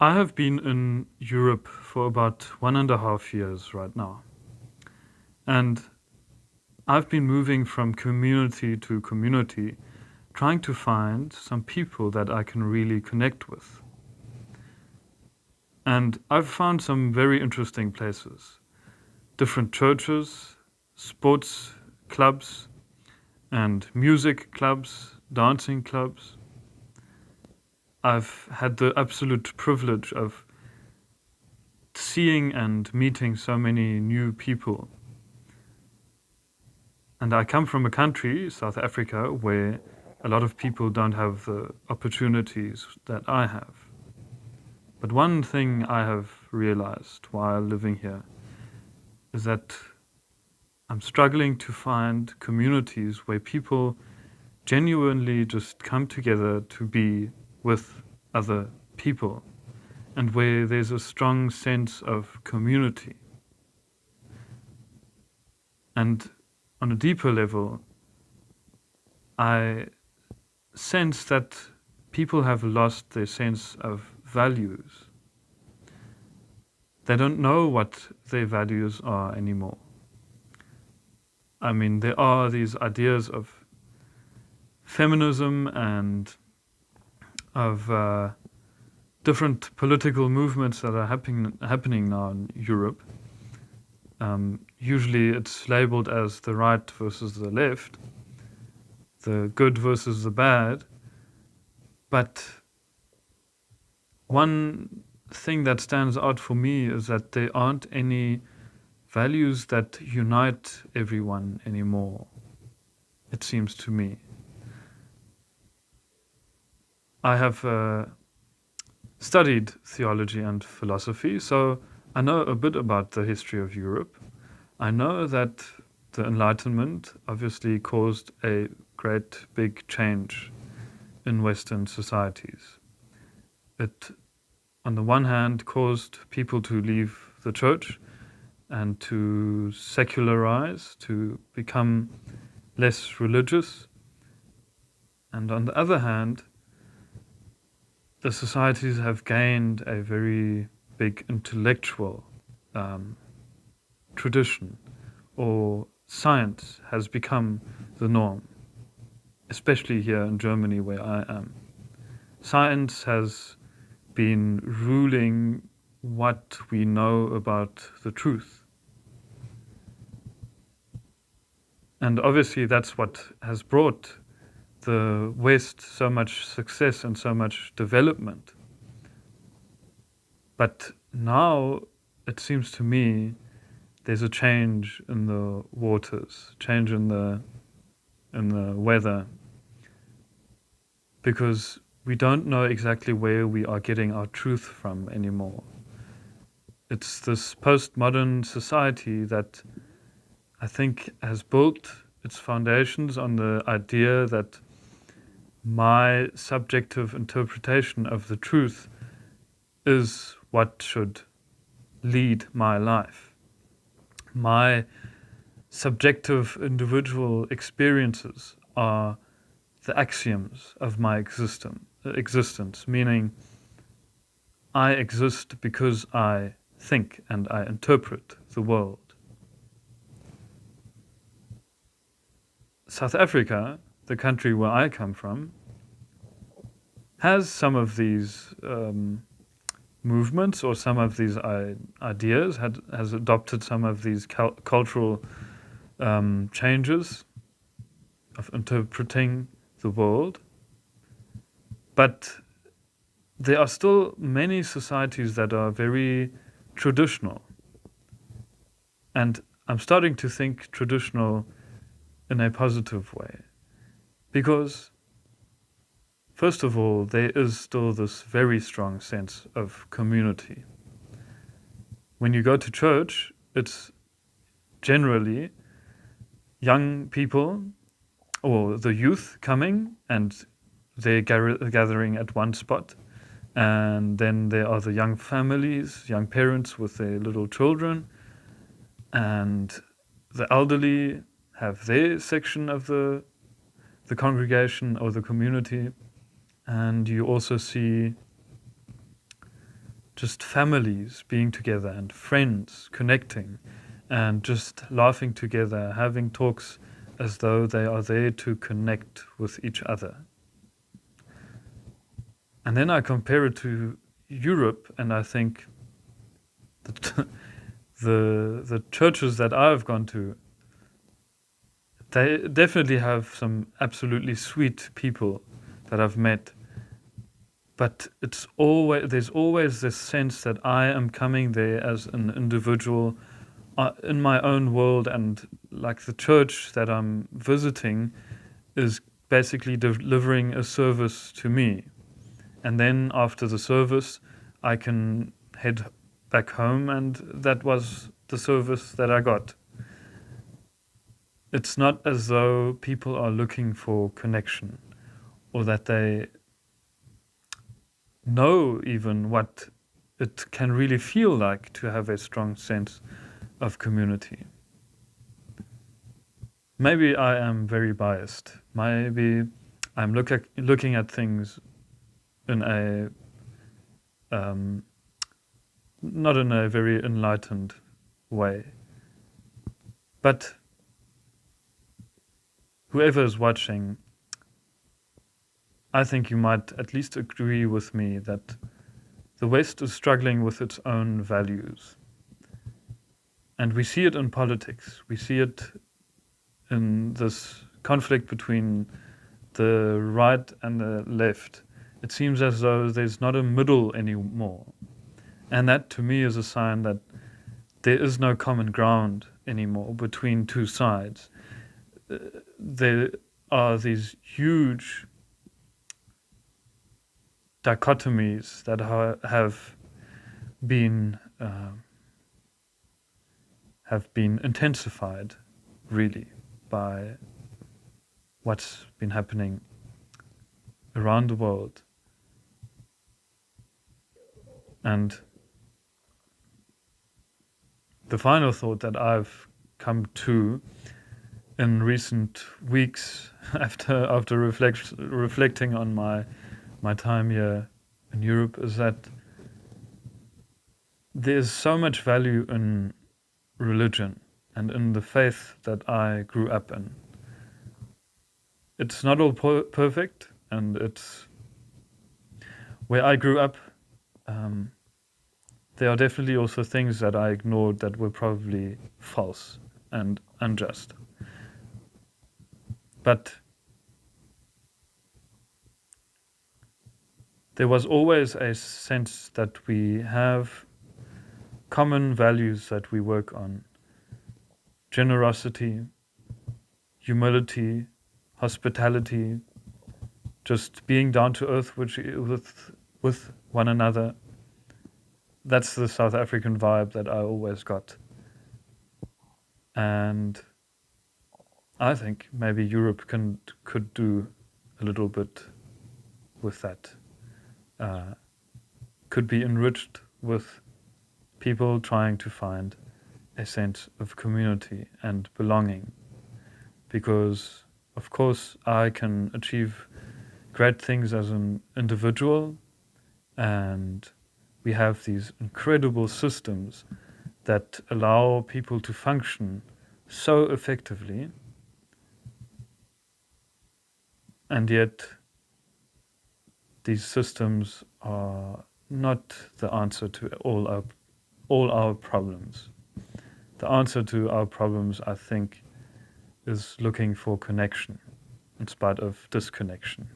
I have been in Europe for about 1.5 years right now. And I've been moving from community to community, trying to find some people that I can really connect with. And I've found some very interesting places, different churches, sports clubs, and music clubs, dancing clubs. I've had the absolute privilege of seeing and meeting so many new people. And I come from a country, South Africa, where a lot of people don't have the opportunities that I have. But one thing I have realized while living here is that I'm struggling to find communities where people genuinely just come together to be with other people and where there's a strong sense of community. And on a deeper level, I sense that people have lost their sense of values. They don't know what their values are anymore. I mean, there are these ideas of feminism and of different political movements that are happening now in Europe. Usually it's labeled as the right versus the left, the good versus the bad. But one thing that stands out for me is that there aren't any values that unite everyone anymore, it seems to me. I have studied theology and philosophy, so I know a bit about the history of Europe. I know that the Enlightenment obviously caused a great big change in Western societies. It, on the one hand, caused people to leave the church and to secularize, to become less religious. And on the other hand, the societies have gained a very big intellectual tradition, or science has become the norm, especially here in Germany where I am. Science has been ruling what we know about the truth. And obviously that's what has brought the West so much success and so much development. But now it seems to me there's a change in the waters, change in the weather, because we don't know exactly where we are getting our truth from anymore. It's this postmodern society that I think has built its foundations on the idea that my subjective interpretation of the truth is what should lead my life. My subjective individual experiences are the axioms of my existence, meaning I exist because I think and I interpret the world. South Africa, the country where I come from, has some of these movements or some of these ideas, has adopted some of these cultural changes of interpreting the world. But there are still many societies that are very traditional. And I'm starting to think traditional in a positive way. Because, first of all, there is still this very strong sense of community. When you go to church, it's generally young people or the youth coming and they're gathering at one spot. And then there are the young families, young parents with their little children. And the elderly have their section of the congregation or the community. And you also see just families being together and friends connecting and just laughing together, having talks as though they are there to connect with each other. And then I compare it to Europe, and I think that the churches that I've gone to, they definitely have some absolutely sweet people that I've met. But there's always this sense that I am coming there as an individual in my own world, and like the church that I'm visiting is basically delivering a service to me. And then after the service, I can head back home, and that was the service that I got. It's not as though people are looking for connection, or that they know even what it can really feel like to have a strong sense of community. Maybe I am very biased. Maybe I'm looking at things in a not in a very enlightened way. But whoever is watching, I think you might at least agree with me that the West is struggling with its own values. And we see it in politics. We see it in this conflict between the right and the left. It seems as though there's not a middle anymore. And that to me is a sign that there is no common ground anymore between two sides. There are these huge dichotomies that have been intensified, really, by what's been happening around the world. And the final thought that I've come to in recent weeks after reflecting on my time here in Europe is that there's so much value in religion and in the faith that I grew up in. It's not all perfect, and it's where I grew up. There are definitely also things that I ignored that were probably false and unjust. But there was always a sense that we have common values that we work on: generosity, humility, hospitality, just being down to earth with one another. That's the South African vibe that I always got. And I think maybe Europe could do a little bit with that. Could be enriched with people trying to find a sense of community and belonging. Because, of course, I can achieve great things as an individual, and we have these incredible systems that allow people to function so effectively, and yet these systems are not the answer to all our problems. The answer to our problems, I think, is looking for connection in spite of disconnection.